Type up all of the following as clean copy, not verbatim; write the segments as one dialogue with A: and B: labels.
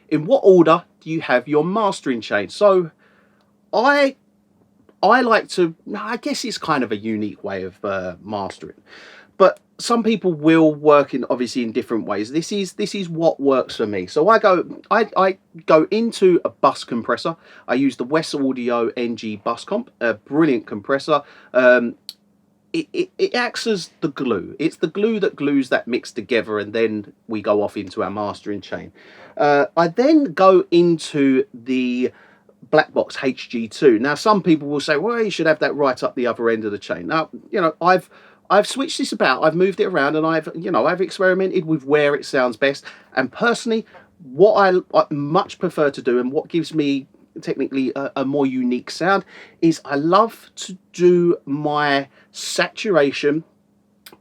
A: in what order do you have your mastering chain? So I like to, I guess it's kind of a unique way of mastering, but some people will work in obviously in different ways. This is what works for me. So I go into a bus compressor. I use the West Audio NG Bus Comp, a brilliant compressor. It acts as the glue. It's the glue that glues that mix together, and then we go off into our mastering chain. I then go into the Black Box HG2. Now, some people will say, well, you should have that right up the other end of the chain. Now, you know, I've switched this about, I've moved it around, and I've experimented with where it sounds best. And personally, what I much prefer to do, and what gives me technically a more unique sound, is I love to do my saturation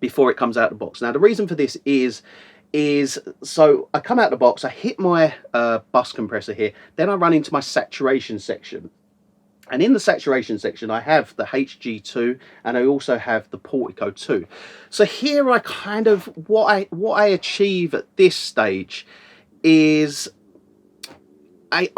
A: before it comes out of the box. Now, the reason for this is so I come out of the box, I hit my bus compressor here, then I run into my saturation section. And in the saturation section, I have the HG2 and I also have the Portico 2. So here I kind of, what I achieve at this stage is I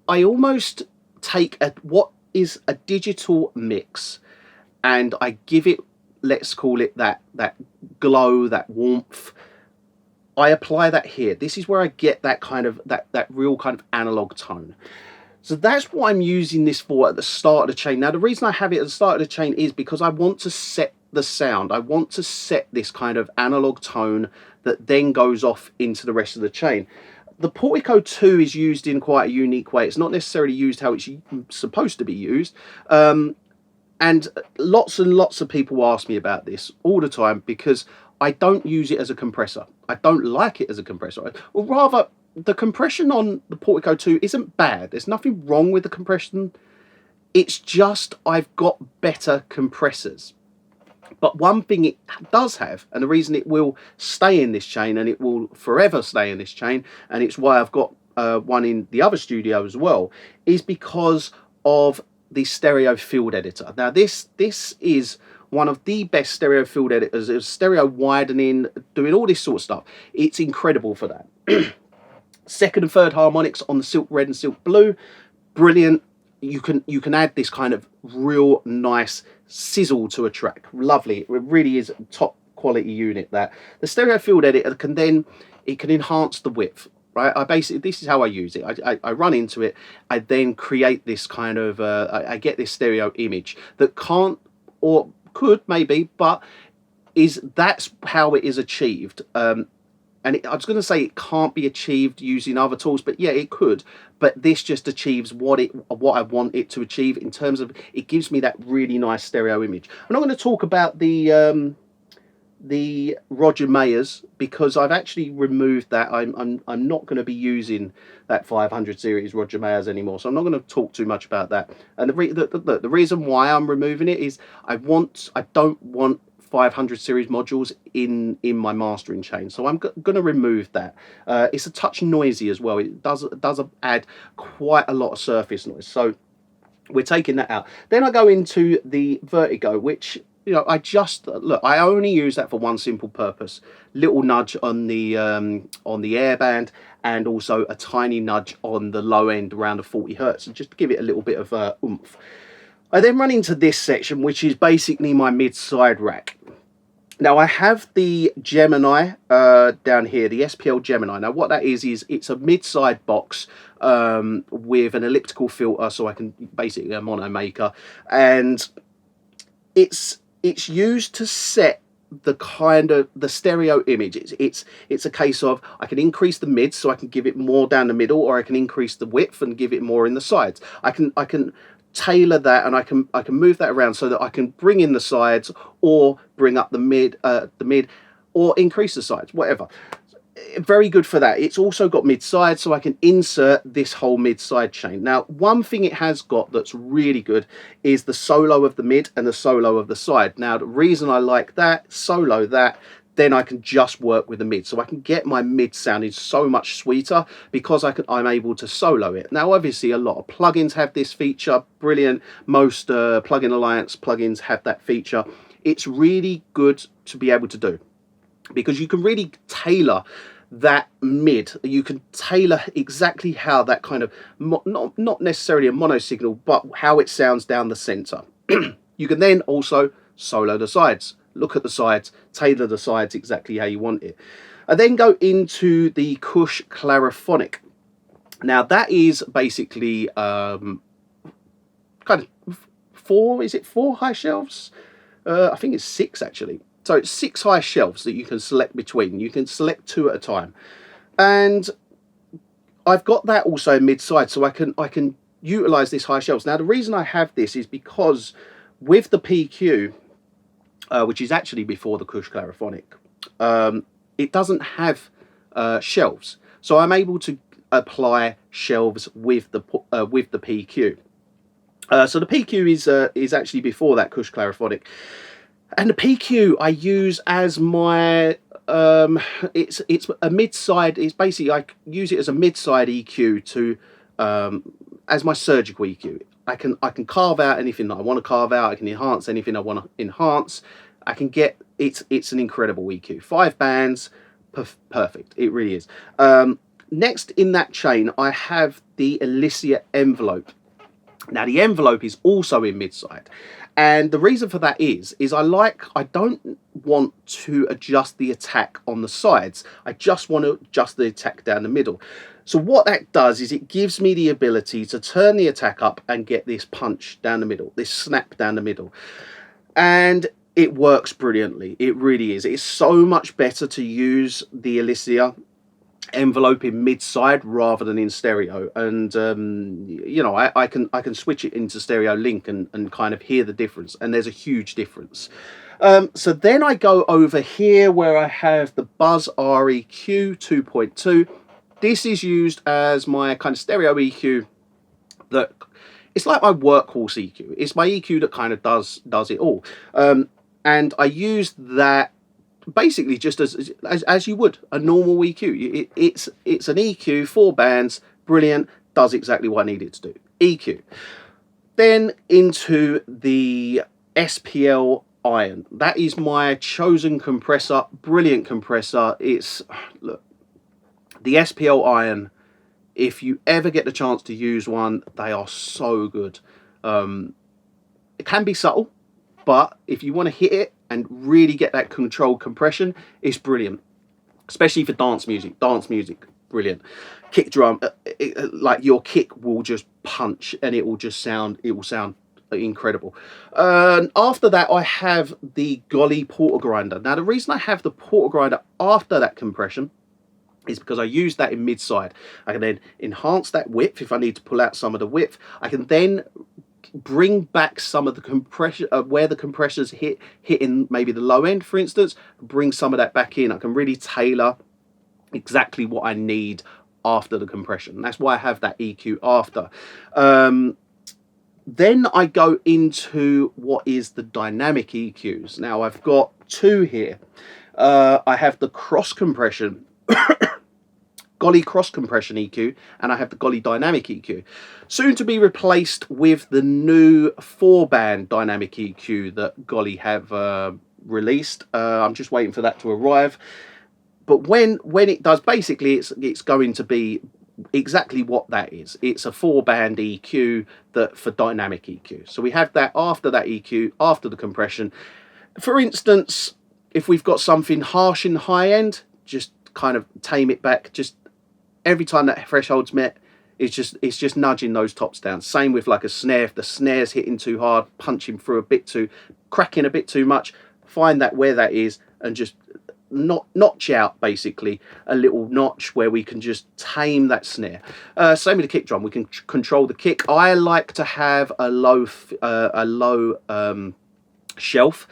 A: almost take what is a digital mix and I give it, let's call it that glow, that warmth. I apply that here. This is where I get that kind of, that real kind of analog tone. So that's what I'm using this for at the start of the chain. Now, the reason I have it at the start of the chain is because I want to set the sound. I want to set this kind of analog tone that then goes off into the rest of the chain. The Portico 2 is used in quite a unique way. It's not necessarily used how it's supposed to be used. And lots of people ask me about this all the time because I don't use it as a compressor. I don't like it as a compressor. Or rather, the compression on the Portico 2 isn't bad. There's nothing wrong with the compression. It's just I've got better compressors. But one thing it does have, and the reason it will stay in this chain, and it will forever stay in this chain, and it's why I've got one in the other studio as well, is because of the stereo field editor. Now this is one of the best stereo field editors. It's stereo widening, doing all this sort of stuff. It's incredible for that. Second and third harmonics on the Silk Red and Silk Blue, brilliant. You can add this kind of real nice sizzle to a track. Lovely. It really is a top quality unit. That the stereo field editor can enhance the width. Right, this is how I use it. I run into it. I then create this kind of I get this stereo image that can't, or could maybe, but that's how it is achieved. And I was going to say it can't be achieved using other tools, but yeah, it could. But this just achieves what I want it to achieve in terms of it gives me that really nice stereo image. I'm not going to talk about the Roger Mayers because I've actually removed that. I'm not going to be using that 500 series Roger Mayers anymore, so I'm not going to talk too much about that. And the reason why I'm removing it is I don't want 500 series modules in my mastering chain, so I'm going to remove that. It's a touch noisy as well. It does add quite a lot of surface noise, so we're taking that out. Then I go into the Vertigo, which, you know, I only use that for one simple purpose: little nudge on the airband, and also a tiny nudge on the low end around the 40 hertz, and just to give it a little bit of oomph. I then run into this section, which is basically my mid-side rack. Now I have the Gemini down here, the SPL Gemini. Now what that is it's a mid-side box with an elliptical filter, so I can basically a mono maker, and it's used to set the kind of the stereo image. It's a case of I can increase the mid so I can give it more down the middle, or I can increase the width and give it more in the sides. I can tailor that, and I can move that around so that I can bring in the sides or bring up the mid or increase the sides, whatever. Very good for that. It's also got mid-side, so I can insert this whole mid-side chain. Now, one thing it has got that's really good is the solo of the mid and the solo of the side. Now, the reason I like that, solo that, then I can just work with the mid. So I can get my mid sounding so much sweeter because I'm able to solo it. Now, obviously, a lot of plugins have this feature. Brilliant. Most Plugin Alliance plugins have that feature. It's really good to be able to do, because you can really tailor that mid. You can tailor exactly how that kind of, not necessarily a mono signal, but how it sounds down the center. You can then also solo the sides, look at the sides, tailor the sides exactly how you want it. I then go into the Kush Clariphonic. Now that is basically kind of four high shelves? I think it's 6 actually. So it's 6 high shelves that you can select between. You can select 2 at a time. And I've got that also mid-side, so I can utilize this high shelves. Now the reason I have this is because with the PQ, which is actually before the Kush Clariphonic, it doesn't have shelves. So I'm able to apply shelves with the PQ. So the PQ is actually before that Kush Clariphonic. And the PQ I use as my it's a mid-side. It's basically I use it as a mid-side EQ to as my surgical EQ. I can carve out anything that I want to carve out. I can enhance anything I want to enhance. I can get it's an incredible EQ. 5 bands, perfect. It really is. Next in that chain, I have the Elysia Envelope. Now the envelope is also in mid-side. And the reason for that is I don't want to adjust the attack on the sides. I just want to adjust the attack down the middle. So what that does is it gives me the ability to turn the attack up and get this punch down the middle, this snap down the middle. And it works brilliantly. It really is. It's so much better to use the Elysia Envelope in mid-side rather than in stereo, and you know, I can switch it into stereo link and kind of hear the difference, and there's a huge difference. So then I go over here where I have the Buzz REQ 2.2. This is used as my kind of stereo EQ. That it's like my workhorse EQ. It's my EQ that kind of does it all, and I use that basically just as you would a normal EQ. It's an EQ, 4 bands, brilliant, does exactly what I need it to do. EQ. Then into the SPL Iron. That is my chosen compressor, brilliant compressor. It's, look, the SPL Iron, if you ever get the chance to use one, they are so good. It can be subtle, but if you want to hit it and really get that controlled compression, it's brilliant. Especially for dance music. Dance music, brilliant. Kick drum, like your kick will just punch and it will sound incredible. After that, I have the Golly Porter Grinder. Now, the reason I have the Porter Grinder after that compression is because I use that in mid-side. I can then enhance that width if I need to pull out some of the width. I can then bring back some of the compression where the compressors hitting maybe the low end, for instance, bring some of that back in. I can really tailor exactly what I need after the compression. That's why I have that EQ after. Then I go into what is the dynamic EQs. Now I've got 2 here. I have the cross compression Golly cross compression EQ, and I have the Golly dynamic EQ, soon to be replaced with the new 4-band dynamic EQ that Golly have released. I'm just waiting for that to arrive. But when it does, basically it's going to be exactly what that is. It's a 4-band EQ that for dynamic EQ. So we have that after that EQ, after the compression. For instance, if we've got something harsh in high end, just kind of tame it back. Just every time that threshold's met, it's just nudging those tops down. Same with like a snare. If the snare's hitting too hard, punching through a bit too, cracking a bit too much, find that where that is and just notch out basically a little notch where we can just tame that snare. Same with the kick drum. We can control the kick. I like to have a low shelf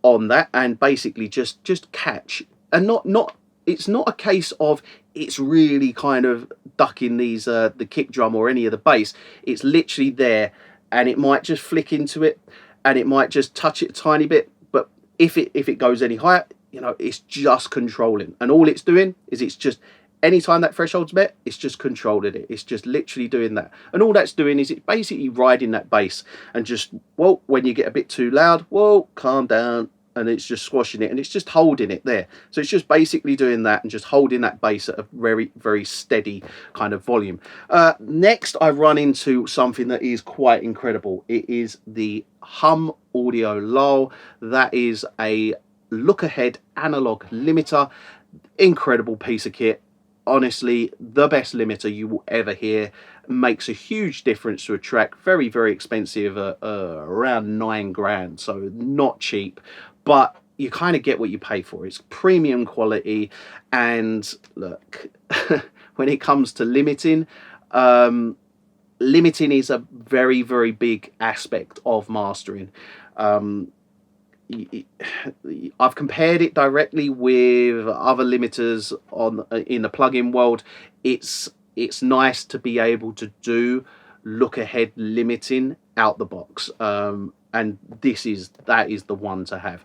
A: on that and basically just catch and not. It's not a case of it's really kind of ducking these the kick drum or any of the bass. It's literally there, and it might just flick into it, and it might just touch it a tiny bit. But if it goes any higher, you know, it's just controlling, and all it's doing is it's just anytime that threshold's met, it's just controlling it. It's just literally doing that, and all that's doing is it's basically riding that bass and just, well, when you get a bit too loud, well, calm down. and it's just squashing it, and it's just holding it there. So it's just basically doing that and just holding that bass at a very, very steady kind of volume. Next, I run into something that is quite incredible. It is the Hum Audio Low. That is a look ahead analog limiter. Incredible piece of kit. Honestly, the best limiter you will ever hear. Makes a huge difference to a track. Very, very expensive, around 9 grand, so not cheap, but you kind of get what you pay for. It's premium quality. And look, when it comes to limiting, limiting is a very, very big aspect of mastering. I've compared it directly with other limiters in the plugin world. It's nice to be able to do look ahead limiting out the box, and that is the one to have.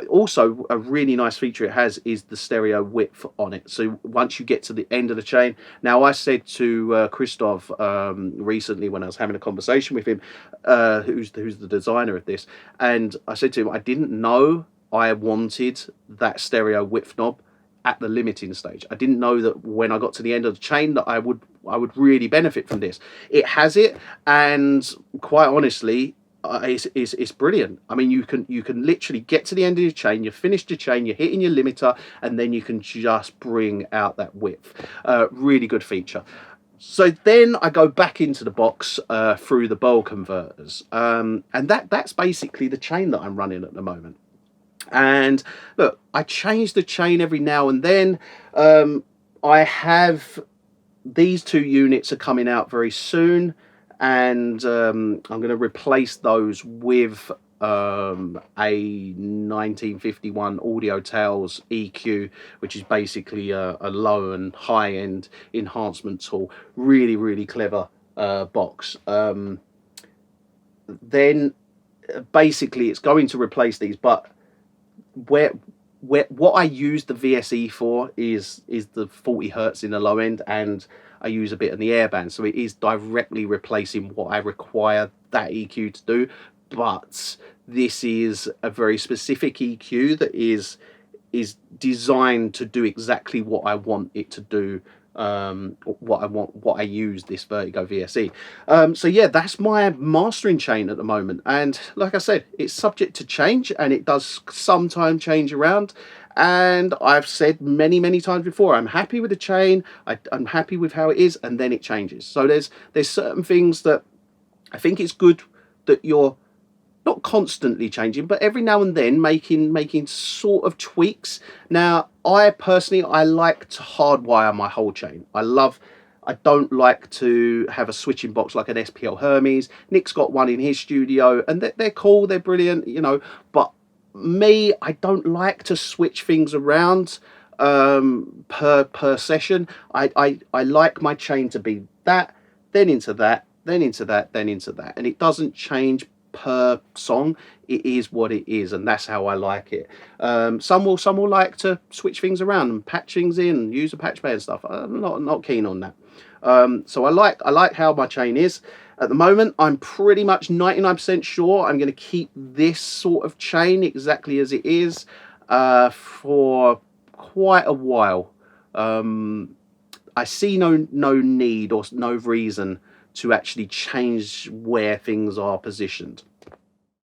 A: Also, a really nice feature it has is the stereo width on it. So once you get to the end of the chain, now I said to Christoph recently when I was having a conversation with him, who's the designer of this, and I said to him I didn't know I wanted that stereo width knob at the limiting stage. I didn't know that when I got to the end of the chain that I would really benefit from this. It has it, and quite honestly, it's brilliant. I mean, you can literally get to the end of your chain, you've finished your chain, you're hitting your limiter, and then you can just bring out that width. Really good feature. So then I go back into the box through the Burl converters, and that's basically the chain that I'm running at the moment. And look, I change the chain every now and then. I have these 2 units are coming out very soon, and I'm going to replace those with a 1951 Audio Tales EQ, which is basically a low and high end enhancement tool. Really, really clever box. Then basically it's going to replace these, but what I use the VSE for is the 40 hertz in the low end, and I use a bit in the airband, so it is directly replacing what I require that EQ to do. But this is a very specific EQ that is designed to do exactly what I want it to do, what I use this Vertigo VSE. So yeah, that's my mastering chain at the moment, and like I said, it's subject to change, and it does sometimes change around. And I've said many times before, I'm happy with the chain, I'm happy with how it is, and then it changes. So there's certain things that I think it's good that you're not constantly changing, but every now and then making sort of tweaks. Now, I personally like to hardwire my whole chain. I don't like to have a switching box like an SPL Hermes. Nick's got one in his studio, and they're cool, they're brilliant, you know, but me, I don't like to switch things around per session. I like my chain to be that, then into that, then into that, then into that, and it doesn't change per song. It is what it is, and that's how I like it. Some will like to switch things around and patch things in, use a patch bay and stuff. I'm not keen on that. So I like how my chain is. At the moment, I'm pretty much 99% sure I'm going to keep this sort of chain exactly as it is for quite a while. I see no need or no reason to actually change where things are positioned.